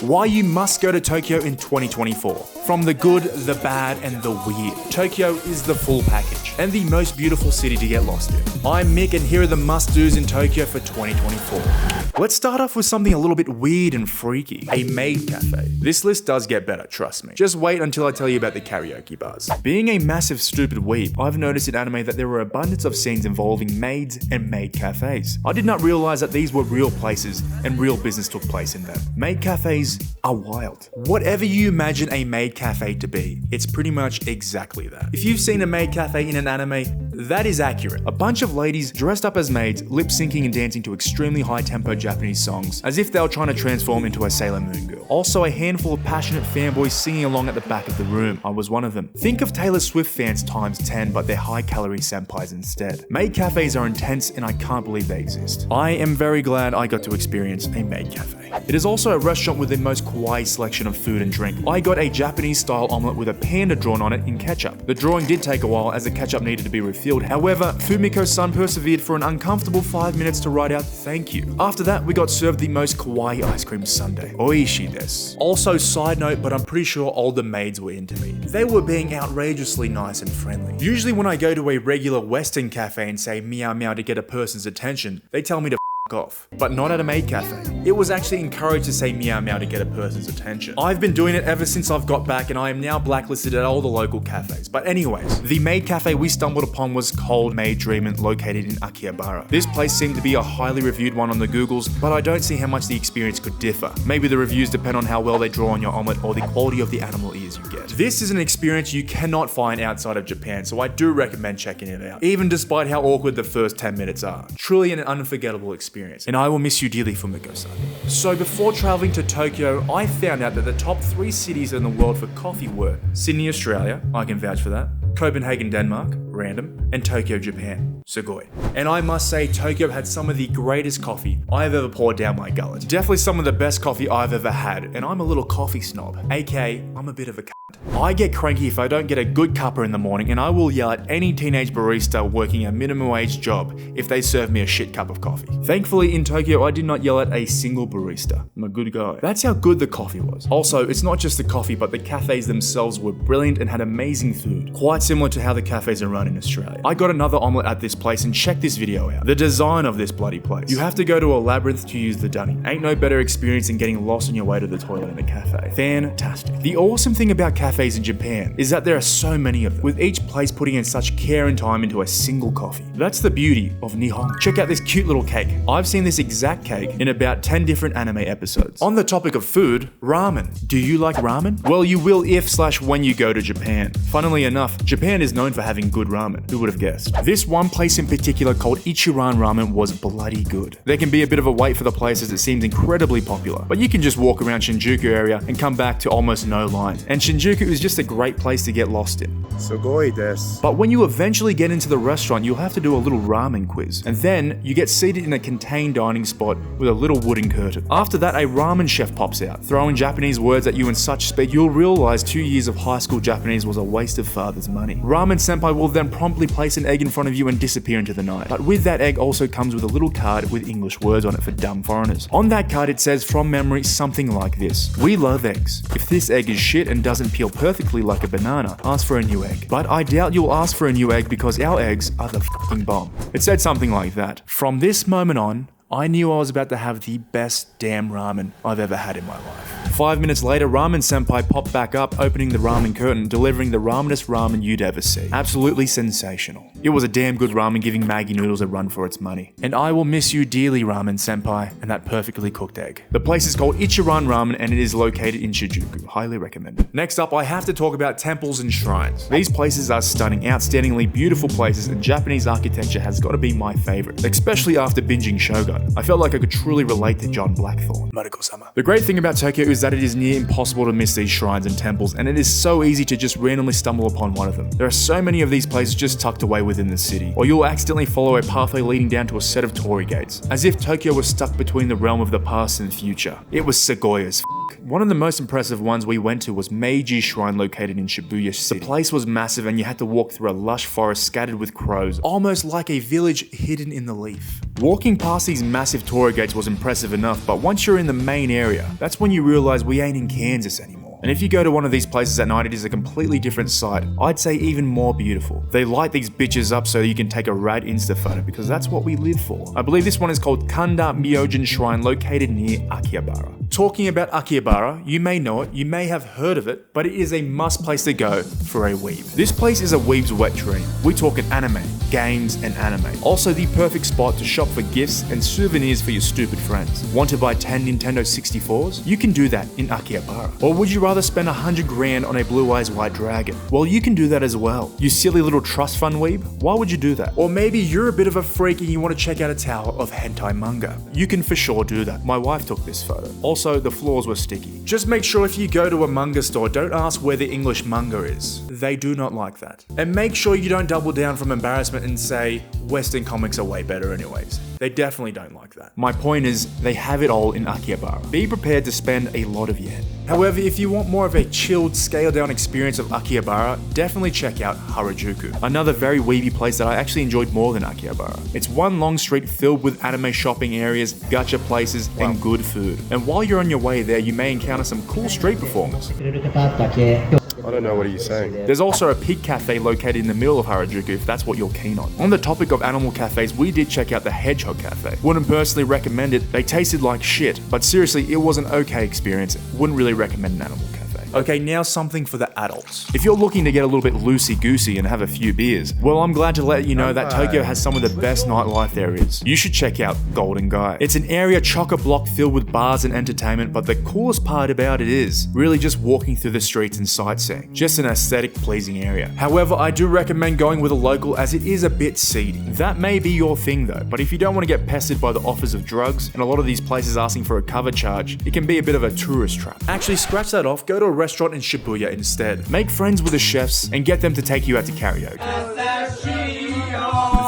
Why you must go to Tokyo in 2024. From the good, the bad, and the weird, Tokyo is the full package, and the most beautiful city to get lost in. I'm Mick, and here are the must-dos in Tokyo for 2024. Let's start off with something a little bit weird and freaky, a Maid Cafe. This list does get better, trust me. Just wait until I tell you about the karaoke bars. Being a massive stupid weeb, I've noticed in anime that there were abundance of scenes involving maids and maid cafes. I did not realize that these were real places and real business took place in them. Maid cafes are wild. Whatever you imagine a maid cafe to be, it's pretty much exactly that. If you've seen a maid cafe in an anime, that is accurate. A bunch of ladies dressed up as maids, lip syncing and dancing to extremely high tempo Japanese songs, as if they were trying to transform into a Sailor Moon girl. Also a handful of passionate fanboys singing along at the back of the room. I was one of them. Think of Taylor Swift fans times 10, but they're high calorie senpais instead. Maid cafes are intense and I can't believe they exist. I am very glad I got to experience a maid cafe. It is also a restaurant with the most kawaii selection of food and drink. I got a Japanese style omelette with a panda drawn on it in ketchup. The drawing did take a while as the ketchup needed to be refilled. However, Fumiko-san persevered for an uncomfortable 5 minutes to write out thank you. After that, we got served the most kawaii ice cream sundae. Oishi desu. Also, side note, but I'm pretty sure older maids were into me. They were being outrageously nice and friendly. Usually when I go to a regular Western cafe and say meow meow to get a person's attention, they tell me to off. But not at a maid cafe. It was actually encouraged to say meow meow to get a person's attention. I've been doing it ever since I've got back and I am now blacklisted at all the local cafes. But anyways, the maid cafe we stumbled upon was called Maid Dreamin', located in Akihabara. This place seemed to be a highly reviewed one on the Googles, but I don't see how much the experience could differ. Maybe the reviews depend on how well they draw on your omelet or the quality of the animal ears you get. This is an experience you cannot find outside of Japan, so I do recommend checking it out, even despite how awkward the first 10 minutes are. Truly an unforgettable experience. And I will miss you dearly, Fumiko-san. So before traveling to Tokyo, I found out that the top 3 cities in the world for coffee were Sydney, Australia, I can vouch for that, Copenhagen, Denmark, random, and Tokyo, Japan, sugoi. And I must say, Tokyo had some of the greatest coffee I've ever poured down my gullet. Definitely some of the best coffee I've ever had, and I'm a little coffee snob, aka I'm a bit of a cunt. I get cranky if I don't get a good cuppa in the morning, and I will yell at any teenage barista working a minimum wage job if they serve me a shit cup of coffee. Thankfully, in Tokyo, I did not yell at a single barista. I'm a good guy. That's how good the coffee was. Also, it's not just the coffee, but the cafes themselves were brilliant and had amazing food. Quite similar to how the cafes are run in Australia. I got another omelette at this place and check this video out. The design of this bloody place. You have to go to a labyrinth to use the dunny. Ain't no better experience than getting lost on your way to the toilet in a cafe. Fantastic. The awesome thing about cafes in Japan is that there are so many of them, with each place putting in such care and time into a single coffee. That's the beauty of Nihon. Check out this cute little cake. I've seen this exact cake in about 10 different anime episodes. On the topic of food, ramen. Do you like ramen? Well, you will if/when you go to Japan. Funnily enough, Japan is known for having good ramen. Who would have guessed? This one place in particular called Ichiran Ramen was bloody good. There can be a bit of a wait for the place as it seems incredibly popular, but you can just walk around Shinjuku area and come back to almost no line. And Shinjuku is just a great place to get lost in. Sugoi desu. But when you eventually get into the restaurant, you'll have to do a little ramen quiz. And then you get seated in a contained dining spot with a little wooden curtain. After that, a ramen chef pops out, throwing Japanese words at you in such speed you'll realize 2 years of high school Japanese was a waste of father's money. Ramen senpai will then promptly place an egg in front of you and disappear into the night. But with that egg also comes with a little card with English words on it for dumb foreigners. On that card it says from memory something like this: "We love eggs. If this egg is shit and doesn't peel perfectly like a banana, ask for a new egg. But I doubt you'll ask for a new egg because our eggs are the f***ing bomb." It said something like that. From this moment on, I knew I was about to have the best damn ramen I've ever had in my life. 5 minutes later, Ramen Senpai popped back up, opening the ramen curtain, delivering the ramenest ramen you'd ever see. Absolutely sensational. It was a damn good ramen, giving Maggi noodles a run for its money. And I will miss you dearly, Ramen Senpai, and that perfectly cooked egg. The place is called Ichiran Ramen and it is located in Shinjuku. Highly recommended. Next up, I have to talk about temples and shrines. These places are stunning, outstandingly beautiful places, and Japanese architecture has got to be my favorite, especially after binging Shogun. I felt like I could truly relate to John Blackthorne. Mariko-sama. The great thing about Tokyo is that it is near impossible to miss these shrines and temples, and it is so easy to just randomly stumble upon one of them. There are so many of these places just tucked away within the city, or you'll accidentally follow a pathway leading down to a set of torii gates, as if Tokyo was stuck between the realm of the past and future. It was sugoi as f***. One of the most impressive ones we went to was Meiji Shrine, located in Shibuya City. The place was massive and you had to walk through a lush forest scattered with crows, almost like a village hidden in the leaf. Walking past these massive torii gates was impressive enough, but once you're in the main area, that's when you realize realize we ain't in Kansas anymore. And if you go to one of these places at night, it is a completely different sight. I'd say even more beautiful. They light these bitches up so you can take a rad Insta photo because that's what we live for. I believe this one is called Kanda Myojin Shrine, located near Akihabara. Talking about Akihabara, you may know it, you may have heard of it, but it is a must place to go for a weeb. This place is a weeb's wet dream. We talking anime, games, and anime. Also the perfect spot to shop for gifts and souvenirs for your stupid friends. Want to buy 10 Nintendo 64s? You can do that in Akihabara. Or would you rather spend 100 grand on a Blue Eyes White Dragon? Well, you can do that as well. You silly little trust fund weeb, why would you do that? Or maybe you're a bit of a freak and you want to check out a tower of hentai manga. You can for sure do that. My wife took this photo. Also, the floors were sticky. Just make sure if you go to a manga store, don't ask where the English manga is. They do not like that. And make sure you don't double down from embarrassment and say, Western comics are way better anyways. They definitely don't like that. My point is, they have it all in Akihabara. Be prepared to spend a lot of yen. However, if you want more of a chilled, scaled-down experience of Akihabara, definitely check out Harajuku, another very weeby place that I actually enjoyed more than Akihabara. It's one long street filled with anime shopping areas, gacha places, and good food. And while you're on your way there, you may encounter some cool street performers. I don't know what you're saying. There's also a pig cafe located in the middle of Harajuku if that's what you're keen on. On the topic of animal cafes, we did check out the Hedgehog Cafe. Wouldn't personally recommend it, they tasted like shit, but seriously, it was an okay experience. Wouldn't really recommend an animal cafe. Okay, now something for the adults. If you're looking to get a little bit loosey-goosey and have a few beers, well, I'm glad to let you know that Tokyo has some of the best nightlife there is. You should check out Golden Gai. It's an area chock-a-block filled with bars and entertainment, but the coolest part about it is really just walking through the streets and sightseeing. Just an aesthetic pleasing area. However, I do recommend going with a local as it is a bit seedy. That may be your thing though, but if you don't want to get pestered by the offers of drugs and a lot of these places asking for a cover charge, it can be a bit of a tourist trap. Actually, scratch that off, go to a restaurant in Shibuya instead. Make friends with the chefs and get them to take you out to karaoke.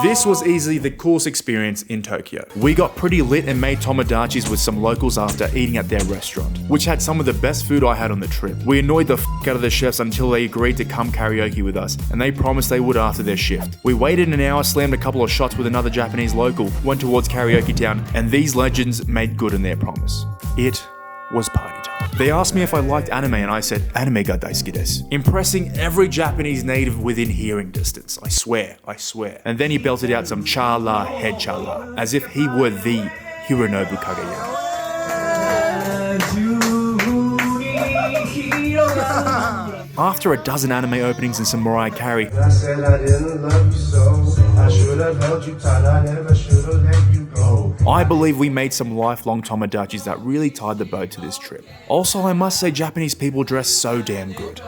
This was easily the coolest experience in Tokyo. We got pretty lit and made tomodachis with some locals after eating at their restaurant, which had some of the best food I had on the trip. We annoyed the out of the chefs until they agreed to come karaoke with us, and they promised they would after their shift. We waited an hour, slammed a couple of shots with another Japanese local, went towards karaoke town, and these legends made good on their promise. It was party time. They asked me if I liked anime and I said, anime ga daisuki desu. Impressing every Japanese native within hearing distance. I swear. And then he belted out some cha-la, head cha-la, as if he were the Hironobu Kageyama. After a dozen anime openings and some Mariah Carey, I said I didn't love you so. I should have held you tight. I never should have let you go. I believe we made some lifelong tomodachis that really tied the boat to this trip. Also, I must say Japanese people dress so damn good.